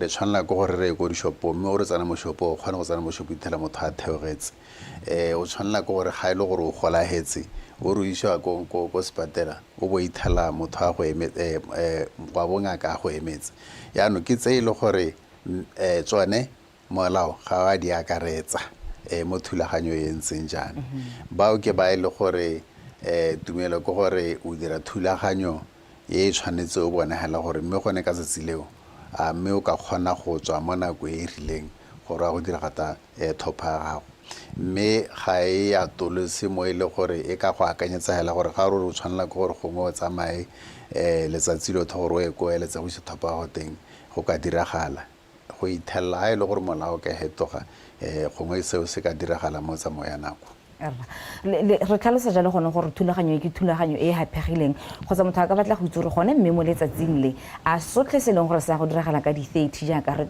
re tshwanela go gore re go di shopo mme o re tsana mo shopo khwana go tsana mo shopo ithela motho a theogetse o tshwanela go gore ga ile gore o golahetse o re iswa go spatela o bo ithela motho a go wa bongaka go emetse ya no ke tse ile gore tsone molao ga wa di akaretsa mo thulaganyo e ntseng jana bao ke ba ile gore tumelo go gore o dira thulaganyo e tshwanetse o bonagala gore mme gone ka tsatsi leo a mme o ka kgona go tswa mo nako e rileng gore a go dira gata thopa gago mme ga e atolose mo ile gore e ka go akanyetsa hela gore ga o tshwanela go gore gongwe o tsamae letsatsi lo thoro o e go eletsa go se thopa go teng go ka diragala go ithella ha ile gore molao ka hetoga gongwe seo se ka diragala mo tsa moya nako re tlhalosa jalo gone gore thulaganyo ke thulaganyo e hapegileng kgotsa motho a ka batla go itse gore gone mme mo letsatsing le a sotlhe se leng gore sa go diragala ka di-30 jaaka re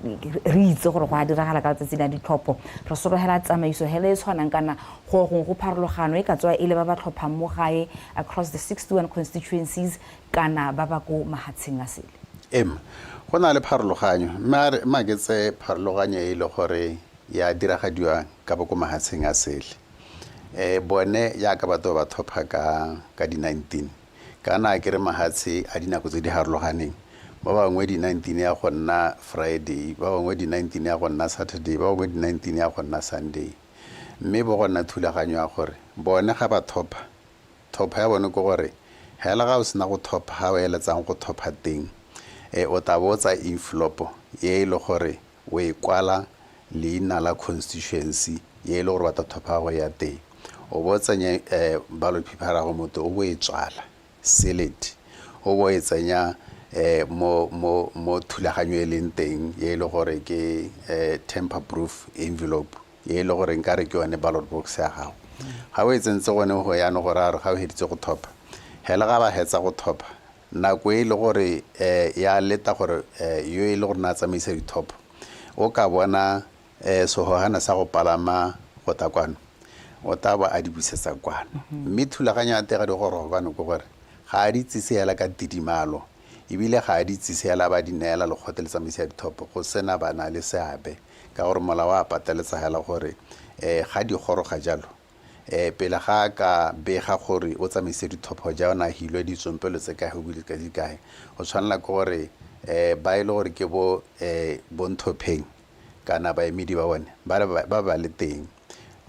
itse gore go a diragala ka letsatsi la ditlhopho re sologela tsamaiso hele e tshwanang kana go pharologano e ka tswa e le ba ba tlhophang mo gae across the 61 constituencies kana ba ba go mahatsheng a sele go na le pharologanyo ma ke tse pharologanyo e le gore ya diragadiwa ka ba go mahatsheng a sele bone ya ka batho ba thopha ka di 19 kana ke re mahatshe a dinako tse di harologaneng ba bangwe di 19 ya go nna Friday ba bangwe di 19 ya go nna Saturday ba bangwe di 19 ya go nna Sunday mme bo gona thulaganyo ya gore bone ga ba thopha ya bone go gore hela ga o sena go thopha ha o eletsang go thopha teng o tabotsa envelope ye ile gore o e kwala leina la constituency ye ile gore ba thopha go ya teng o botsanya ballot paper go moto o bo e tswala sealed o bo e tsenya mo thulaganyo e leng teng ye ile gore ke tamper proof envelope ye ile gore nkare ke yone ballot box ya gago ga o e tsentse gone go ya no gore a re ga o heditse go thopa hela ga ba hetsa go thopa nako e ile gore ya leta gore yo ile gore na tsamaisa dithopo o ka bona sohogana sa go palama go takwano o taba a di busetsa kwano mme thulaganya a tega di gore gobane go gore ga a di tsisela ka didimalo ebile ga a di tsisela ba di neela le kgoteletsa misa dithopo go sena bana le seabe ka gore mola wa pateletsa hela gore ga di goroga jalo pele ga ka bega gore o tsamaise dithopo ja ona hilwe di tsompelo tse ka go bile ka dikae o tshwanela gore ba ile gore ke bo bonthopeng kana ba emedi ba bone ba le teng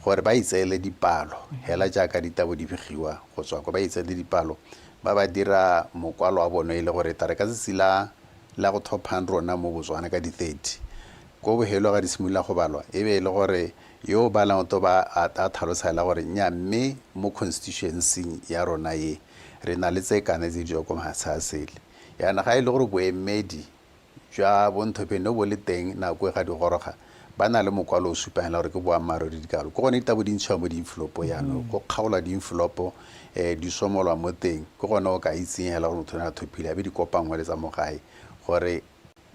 gore ba itseele dipalo hela jaaka ditabo di begiwa go tswa go ba itseele dipalo ba ba dira mokwalo wa bone ile gore tare ka sesila la go thopang rona mo Botswana ka di 30 go bohelo ga di simula go balwa e be ile gore yo ba la to ba a tlhalosela gore nya mme mo constituency ya rona ye re na le tse kana tse di go matsha sele ya na ga ile gore boemedi jwa bonthopeng no bo le teng na go ga di goroga ba na le mokwalo o supela gore ke boammaruri dikalo go gone tabo di ntshwa mo di envelope ya no go kgaola di envelope di somolwa mo teng go gone o ka itseng hela gore motho na thopile a be di kopangwe le tsa mo gae gore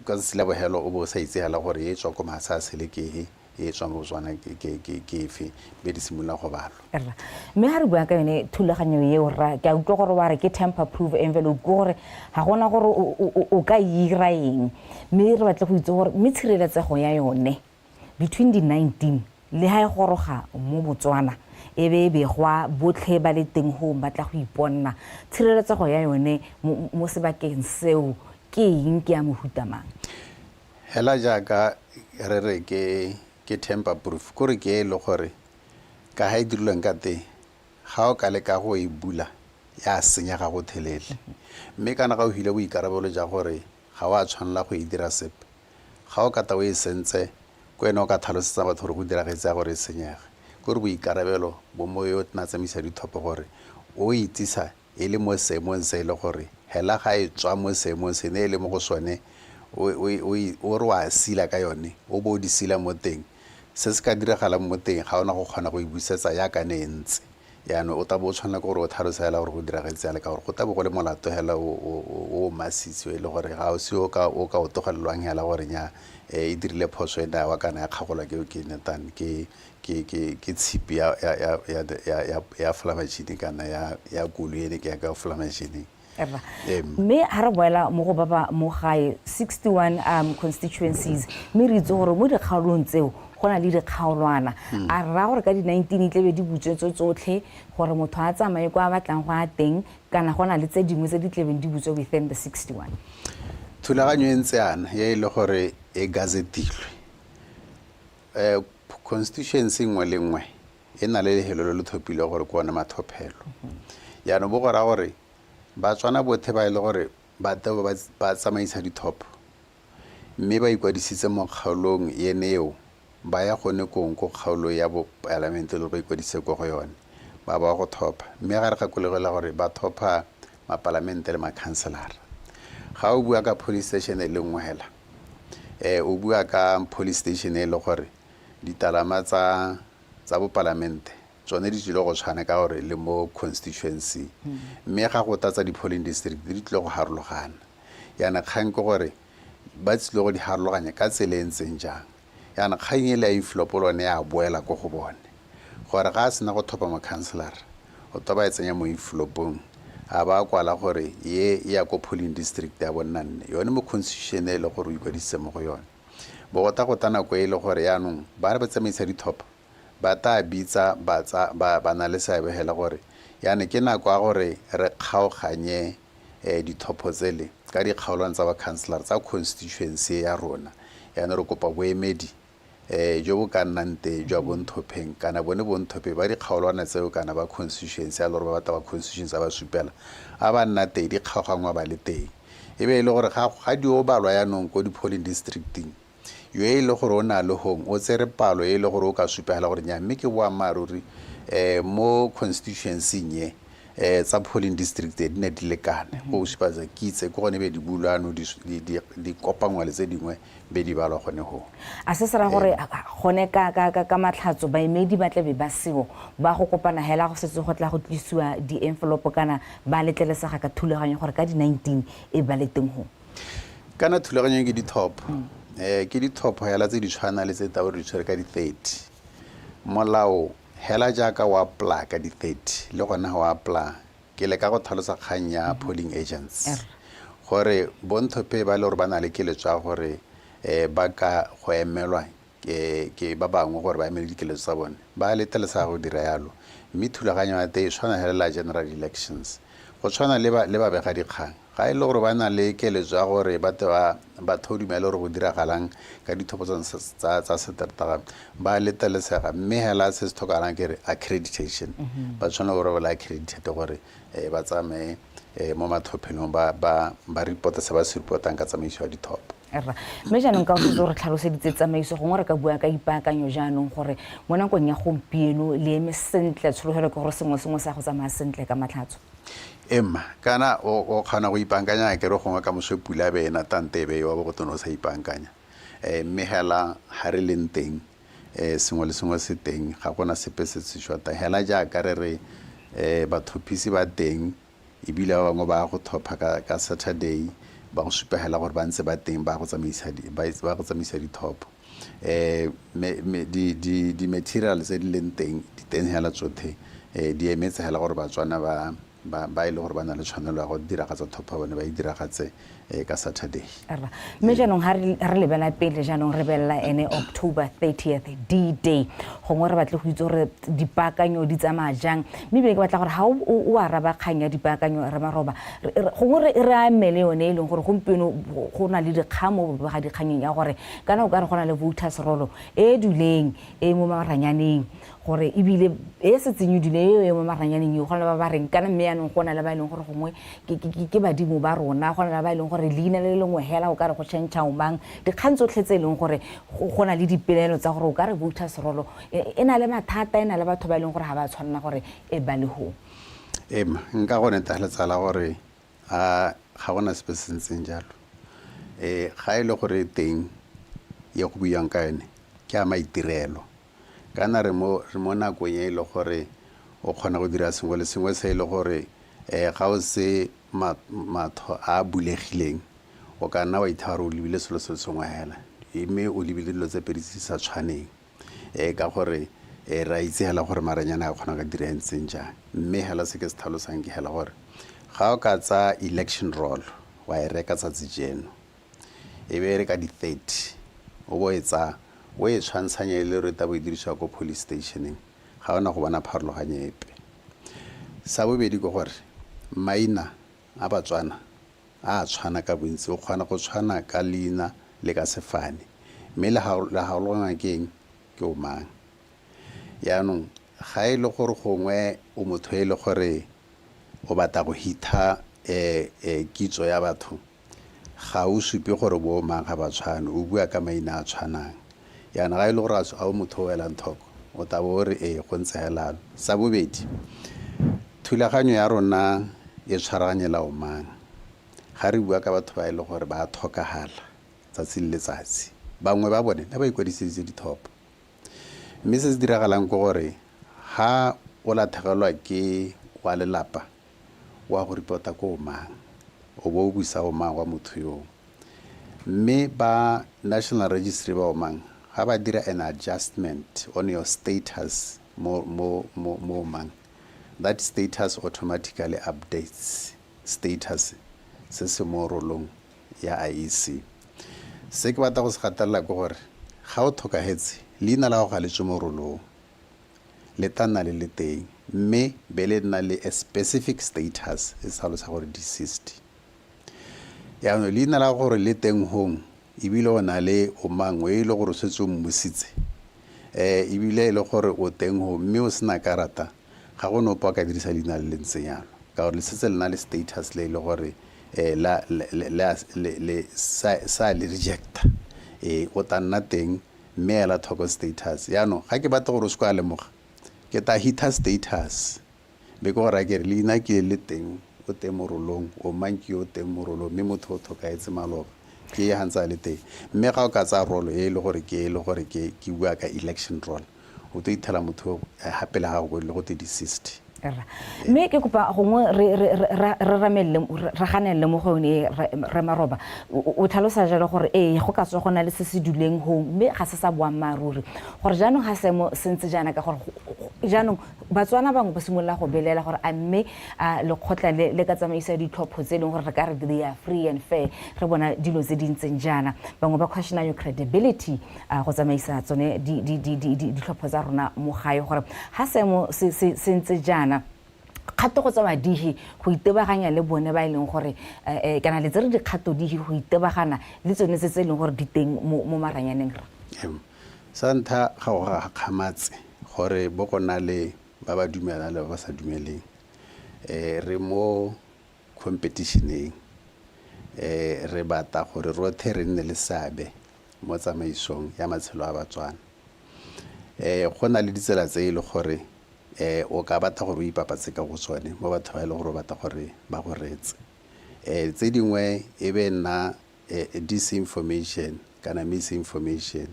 ka se lebo helo o bo sa itse hela gore e tswa go matsha sele ke e tswa mo Botswana ke efe be di simula go balwa mme ha re bua ka yone thulaganyo ye o ra ke a utlwa gore wa re ke tamper proof envelope gore ga gona gore o ka ira eng mme re batla go itse gore mme tshireletsego ya yone between the 19 le ha e goroga mo Botswana e be begwa botlhe ba le teng go batla go iponna tshireletsego ya yone mo sebakeng seo ke eng ke a mohutamang hela jaaka re re ke tamper proof gore ke le gore ka ha idiruleng ka te ga o ka le ka go e bula ya senya ga go thelele mme kana ga o hile boikarabelo ja gore ga wa tshwanela go e dira sepe ga o ka ta o e sentse ko ena o ka tlhalosetsa batho gore go diragetse gore e senyege gore boikarabelo bo mo yo tna tsamisa dithopo gore o itsisa e le mo seemong se le gore hela ga e tswa mo seemong se ne e le mo go sone o re wa sila ka yone o bo di sila mo teng se se ka diragala mo teng ga ona go kgona go e busetsa ya ka ne ntse yaano o tabo o tshwanela gore o tlhalosela gore go diragetse le ka gore go tabo go le molato hela o masitse e le gore ga o se o ka o togelelwang hela gore nya e dirile phoso e dawa kana ya kgagola ke netane ke tshipi ya flamagene kana ya kulu ene ke ya ka flamagene mme ha re boela mo go ba ba mo gae 61 constituencies mme re itse gore mo dikgaolong tseo go na le dikgaolwana a ra gore ka di-19 tlebe di butswetse tsotlhe gore motho a tsamaye kwa batlang go a teng kana go na le tse dingwe tse di tlebeng di butswe within the 61 thulaganyo e ntse yana ye e le gore e gazetilwe constituency nngwe le nngwe e na le lehelo le le thopilwe gore ke one mathophelo yaanong bo gora gore Batswana bothe ba ile gore ba tsamaisa dithopo mme ba ikwadisitse mo kgaolong yeneo ba ya gone ko kgaolo ya bo parlamente le ba ikwadise go yone ba go thopa mme ga re gakolegela gore ba thopa maparlamente le makhanselara ga o bua ka police station e le nngwe hela o bua ka police station e le gore ditalama tsa bo parlamente tsone di tlile go tshwana ka gore le mo constituency mme ga go tatsa di-polling district di tlile go harologana yana kgang ke gore ba tlile go di harologanya ka tsela e ntseng jang yana kgang e le a inflopolone ya boela ko go bone gore ga a sena go thopa makhanselara o toba e tsenya mo inflopong a ba kwala gore ye ya ko polling district ya bonnanne yone mo constitution e le gore o ikwadisitse mo go yone bogota go tana ko e le gore yaanong ba re ba tsamaisa dithopa ba ta bitsa ba na le seabe hela gore yana ke nako a gore re kgaoganye dithopo tsele ka dikgaolwana tsa ba councilor tsa constituency ya rona yana re kopa boemedi jo bo ka nnang teng jwa bonthopeng kana bone bonthope ba dikgaolwana tseo kana ba constituency ya lore ba batla ba constitution tsa ba supela a ba nna teng di kgaogangwa ba le teng e be e le gore ga di o balwa yaanong ko di-polling districting yo e le gore o na le hong o tsere palo e le gore o ka supela gore nya mme ke boammaaruri mo constituency nye tsa polling district di ne di lekane go supatsa kitse go gone be di bulano di kopangwa le tse dingwe be di balwa gone ho a se sera gore gone ka matlhatso baemedi ba tlebe ba seo ba go kopana hela go setse go tla go tlisiwa di-envelope kana ba letlelesega ka thulaganyo gore ka di-19 e ba le teng ho kana thulaganyo ke di-top ke dithopo hela tse di tshwana le tse tabo re tshwere ka di-30 molao hela jaaka wa apply ka di-30 le gona wa apply ke le ka go tlhalosa kgang ya polling agents gore bonthope ba le gore ba na le keletso ya gore ba ka go emelwa ke ba bangwe gore ba emele dikeletso tsa bone ba letelesa go dira yalo mme thulaganyo ya teng e tshwana hela general elections go tshwana le babega dikgang ga e le gore ba na le keletso ya gore ba thodimela gore go diragalang ka dithopo tsa seteretaga ba letelesega mme hela se se tlhokalang ke re accreditation ba tshwana gore ba le accredited gore ba tsamaye mo mathophelong ba reporta se ba se reportang ka tsamaiso ya dithopo mme jaanong ka go re tlhaloseditse tsamaiso gongwe re ka bua ka ipaakanyo jaanong gore mo nakong ya gompieno le eme sentle tshologelo ke gore sengwe sa go tsamaya sentle ka matlhatso emma kana o khana go ipankanya ke re gongwe ka mosepula bena tantebe wa go tono sa ipankanya mme hela ha re leng teng sengwe le sengwe se teng ga gona sepe se se shota hela ja ka re bathophisi ba teng e bile ba bangwe ba go thopa ka Saturday ba go supehela gore ba ntse ba teng ba go tsamaisa dithopo di material tse di leng teng di teng hela tsothe di emetse hela gore Batswana ba ile gore ba na le tshwanelo ya go diragatsa thopa bone ba e diragatse ka Saturday mme jaanong ha re lebela pele jaanong re bella ene October 30th D-Day gongwe re batle go itse gore dipaakanyo di tsamaya jang mme be ke batla gore ha o araba kgang ya dipaakanyo re Maroba gongwe re amele yone e leng gore gompieno go na le dikgamo bo ga dikganyeng ya gore kana o ka re gona le voters roll e duleng e mo maranyaneng gore ebile e se tsenyudile e mo maranyaneng yo gona ba ba reng kana mme yanong gona le ba ileng gore gongwe ke badimo ba rona gona le ba ileng gore leina le lengwe hela o ka re go tshentšha o mang dikgang tsotlhe tse e leng gore go na le dipelaelo tsa gore o ka re voters roll e na le mathata e na le batho ba ileng gore ga ba tshwanela gore e ba le ho nka go neteletsa la gore ga gona sepe se ntseng jalo ga e le gore teng ye go buiwang ka yone ke a maitirelo kana re mo nakong e le gore o kgona go dira sengwe le sengwe se e le gore ga o se matho a bulegileng o ka nna wa ithara o lebile selo se sengwe hela mme o lebile dilo tse pedi tse sa tshwaneng ka gore ra itse hela gore maranyana a kgona ka dira ntseng jang mme hela se ke se tlhalosang ke hela gore ga o ka tsa election roll wa e reka tsatsi jeno e be re ka di 30 o bo etsa o e tshwantshanye le re ta bo dirisiwa ko police stationeng ga ona go bona pharologanye epe sa bobedi go gore maina a Batswana a tshwana ka bontsi o kgona go tshwana ka leina le ka sefane mme le ga lo ngakeng ke o mang yaanong ga e le gore gongwe o motho e le gore o batla go hitha kitso ya batho ga o supe gore bo mang ga ba tshwane o bua ka maina a tshwanang yana ga e le gore a o motho o elang thoko o tabo gore go ntse helalo sa bobedi thulaganyo ya rona e tshwaraganyela o mang ga re bua ka batho ba e le gore ba thokagala tsatsi le letsatsi bangwe ba bone ba ikwadisitse dithopo mme se se diragalang ko gore ha o latlhegelwa ke wa lelapa wa go ripota ko o mang o bo o busa o mang wa motho yo mme ba National Registry ba o mang ga ba dira an adjustment on your status mo mang that status automatically updates status se se mo rolong ya IEC se ke batla go se gatelela ke gore ga o thokagetse leina la go ga le tswe mo rolong le tana le teng mme be le nna le a specific status e tlhalosa gore deceased yaanong leina la gore le teng hong ebile o na le o mangwe e le gore o setse o mmositse ebile e le gore o teng hong mme o sena karata ga go nopa ka dirisa leina le lentseng yalo ka gore le setse le na le status le e le gore sa le rejecta o ta nna teng mme ela thoko status yaanong ga ke batla gore o se kwa lemoga ke ta hitha status be go ra ke re leina ke le teng o teng morolong o mang ke o teng morolong mme motho o thokaetse maloba ke ya hantsa le teng mme ga o ka tsa rolo e le gore ke bua ka election roll o to ithela motho hape le ga go le go te deceased mme ke kopa gongwe re ganelle mo go yone re Maroba o tlhalosa jalo gore go ka tswa gona le se se duleng hong mme ga se sa boammaruri gore jaanong ga semo sentse jana ka gore jaanong Batswana bangwe ba simolla go belela gore a mme lekgotla le ka tsamaisa ditlhopho tse leng gore re ka re they are free and fair re bona dilo tse di ntseng jana bangwe ba question your credibility go tsamaisa tsone ditlhopho tsa rona mo gae gore ga semo se ntse jana kgato go tsa dihi go itebaganya le bone ba ileng gore kana le tsere dikgato dihi go itebagana le tsone tse leng gore di teng mo maranyaneng ra santha ga go ga khamatse gore bo gona le ba ba dumela le ba sa dumeleng re mo competitioneng re bata gore rothe re nne le sabe mo tsamaisong ya matshelo a Batswana go na le ditsela tse ile gore o ka batla gore o ipapatse ka go tsone mo batho ba ile gore o batla gore ba go retse tse dingwe e be nna disinformation kana misinformation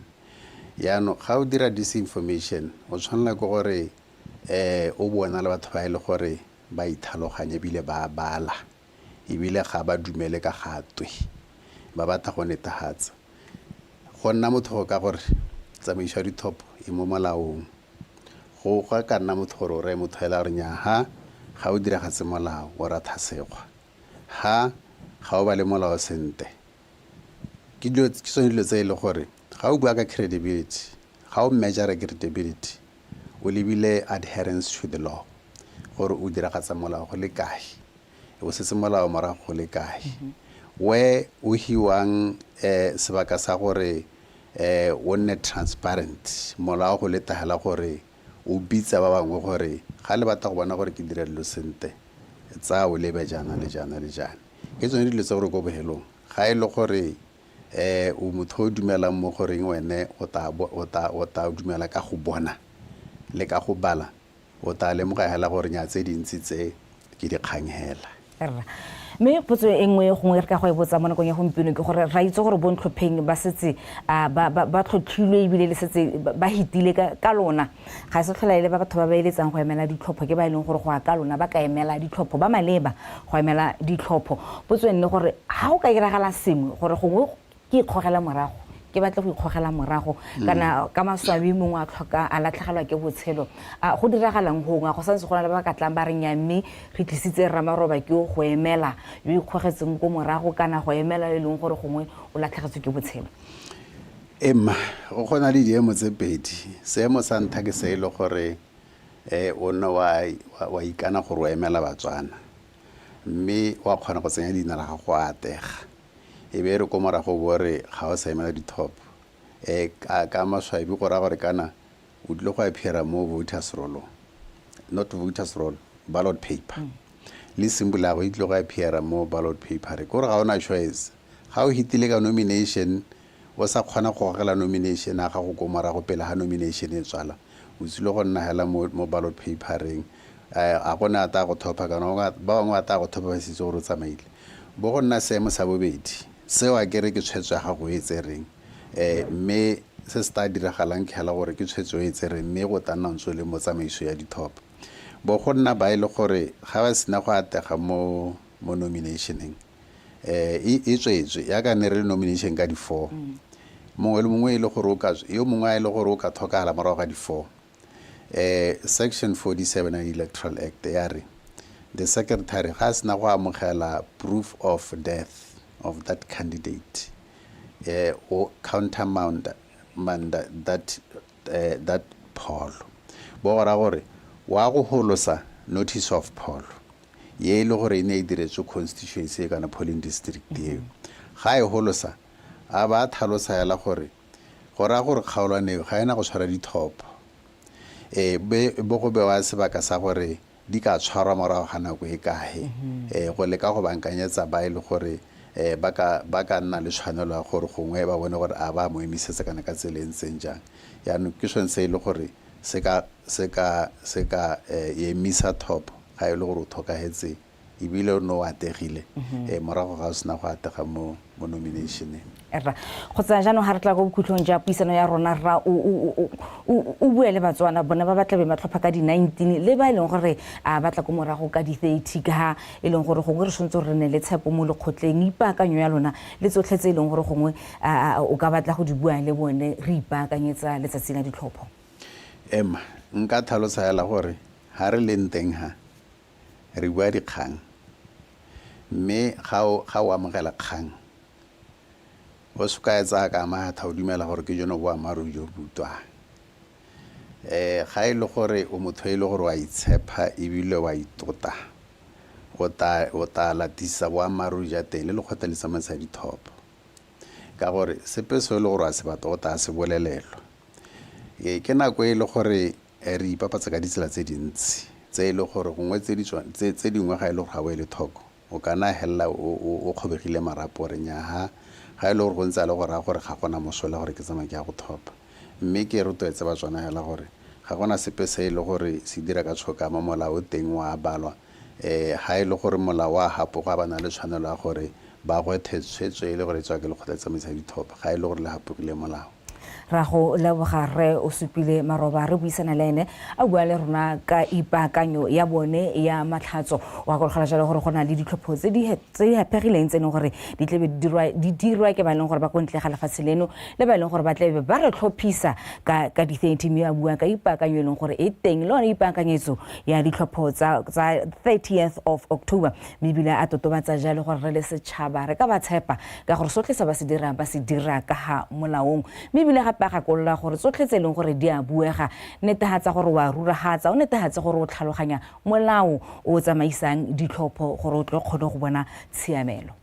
yaanong ga o dira disinformation o tshwanela ke gore o bona le batho ba ile gore ba ithaloganye bile ba bala ebile ga ba dumele ka gatwe ba batla go netefatsa go nna motho go ka gore tsamaiso ya dithopo e mo molaong go ka nna motho gore o re motho hela re nya ha ga o dira gatse molao o ra thasegwa ga o ba le molao sente ke tsone dilo tse e le gore ga o bua ka credibility ga o measure credibility o lebile adherence to the law gore o dira gatsa molao go le kae o setse molao morago go le kae we o hiwang sebaka sa gore o nne transparent molao go letagela gore o bitsa ba bangwe gore ga le batla go bona gore ke dira dilo sente tsa o lebe jana le jana le jana ke tsone dilo tsa gore go bohelong ga e le gore o motho o dumelang mo goreng wene o ta dumela ka go bona le ka go bala o ta lemoga hela gore nya tse dintsi tse ke dikgang hela mme potso e nngwe gongwe re ka go e botsa mo nakong ya gompieno ke gore ra itse gore bontlhopheng ba setse ba tlhotlhilwe ebile le setse ba hitile ka lona ga se tlhola ile ba batho ba ba eletsang go emela ditlhopho ke ba ileng gore go a ka lona ba ka emela ditlhopho ba maleba go emela ditlhopho potso nne gore ha o ka iragala sengwe gore gongwe ke ikgogela morago ke batle go ikgogela morago kana ka maswabi mongwe a tlhoka a latlhegelwa ke botshelo go diragalang gongwe go santse go na le ba ka tlang ba reng ya mme re tlisitse Maroba ke go emela yo ikgogetseng ko morago kana go emela le leng gore gongwe o latlhegetswe ke botshelo emma go gona le diemo tse pedi seemo sa ntlha ke se ile gore o nna wa ikana gore o emela Batswana mme wa kgona go tsenya dina la go atega e be re ko morago bore ga o sa emela dithopo ka maswaibi go ra gore kana o dile go appeara mo voters roll not voters roll ballot paper le symbol ya go itlo go appeara mo ballot paper go re ga ona choice ga o hitile ka nomination o sa kgona go gogela nomination a ga go ko morago pele ha nomination e tswala o tsile go nna hela mo ballot papereng a gona ta go thopa kana ba bangwe ta go thopa ba sitse go tsamaile bo go nna seemo sa bobedi seo a kere ke tshwetso ga go etsereng mme se sta diragalang ke hela gore ke tshwetso e etsereng mme go tana ntso le mo tsamaiso ya dithopa bo go nna ba ile gore ga ba sina go atega mo nominationeng e tswetswe ya ka ne re nomination ka di 4 mongwe le mongwe ile gore o ka yo mongwe a ile gore o ka thokala morago ga di 4 section 47 of the electoral act ya re the secretary ga sina go amogela proof of death of that candidate or countermount that poll bo ra gore wa go holosa notice of poll ye ile gore ine e diretswe constituency kana polling district ye ga e holosa a ba thalosa yala gore gora gore kgaolwane ga ena go tshwara dithopo bo go be wa sebaka sa gore di ka tshwarwa morago ga nako e kae go leka go bankanyetsa ba ile gore ba ka nna le tshwanelo ya gore gongwe ba bone gore a ba mo emisetsa kana ka tselentseng jang ya no ke tshwantse ile gore se ka emisa top ga ile gore o thokahetse e bile no ategile morago ga o sena go atega mo nomination ra go tsa jaanong ga re tla go bokhutlong ja puisano ya rona ra o bue le Batswana bona ba batla be matlhopha ka di 19 le ba ileng gore a batla go morago ka di 30 ka e leng gore gongwe re tshwantse re ne le tshepo mo lekgotleng ipaakanyo ya lona le tsotlhetse e leng gore gongwe o ka batla go di bua le bone re ipaakanyetsa letsatsi la ditlhopho emma nka thalosa yala gore ha re le nteng ha re bua dikgang mme ga o amogela kgang o suka etsa ka maatha o dumela gore ke jono boa maru jo butwa ga ile gore o motho ile gore wa itshepa e bile wa itota o ta latisa boa maru ja teng le go tlisa matsa dithopo ka gore sepe se ile gore a se batho o ta se bolelelo ke nako ile gore re ipapatsa ka ditsela tse dintsi tse ile gore gongwe tse dingwe ga ile gore ga o ile thoko o kana hella o khobegile marapo re nya ga ile gore go ntse le gore ga gona mosola gore ke tsama ke ya go thopa mme ke re toetse Batswana hela gore ga gona sepe se ile gore se dira ka tshoka mo molao teng wa balwa ga ile gore molao wa hapo ga bana le tshwanelo ya gore ba go thetsetso ile gore tswa ke le kgotla tsamisa dithopa ga ile gore le hapo ke le molao ra go leboga re Osupile Maroba re buisana le ene a bua le rona ka ipaakanyo ya bone ya matlhatso wa go gala jalo gore gona le ditlhopho tse di hapegileng tseno gore di tlebe di dirwa ke ba leng gore ba kontle ga lefatshe leno le ba leng gore ba tlebe ba re tlhophisa ka di 30 mme a bua ka ipaakanyo e leng gore e teng le ona ipaakanyetso ya ditlhopho tsa 30th of October bibila a totobatsa jalo gore re le setšhaba re ka ba tshepa ka gore sotlhe sa ba se dira ka ha molaong bibila ga ga kolla gore tsotlhetse leng gore di a buega netehatsa gore wa rurahatsa o netehatsa gore o tlhaloganya molao o tsamaisang ditlhopho gore o tlo kgone go bona tshiamelo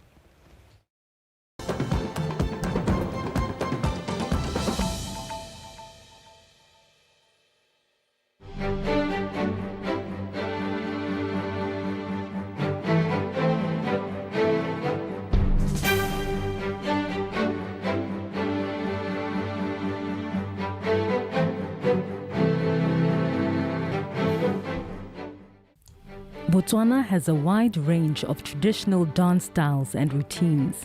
Botswana has a wide range of traditional dance styles and routines.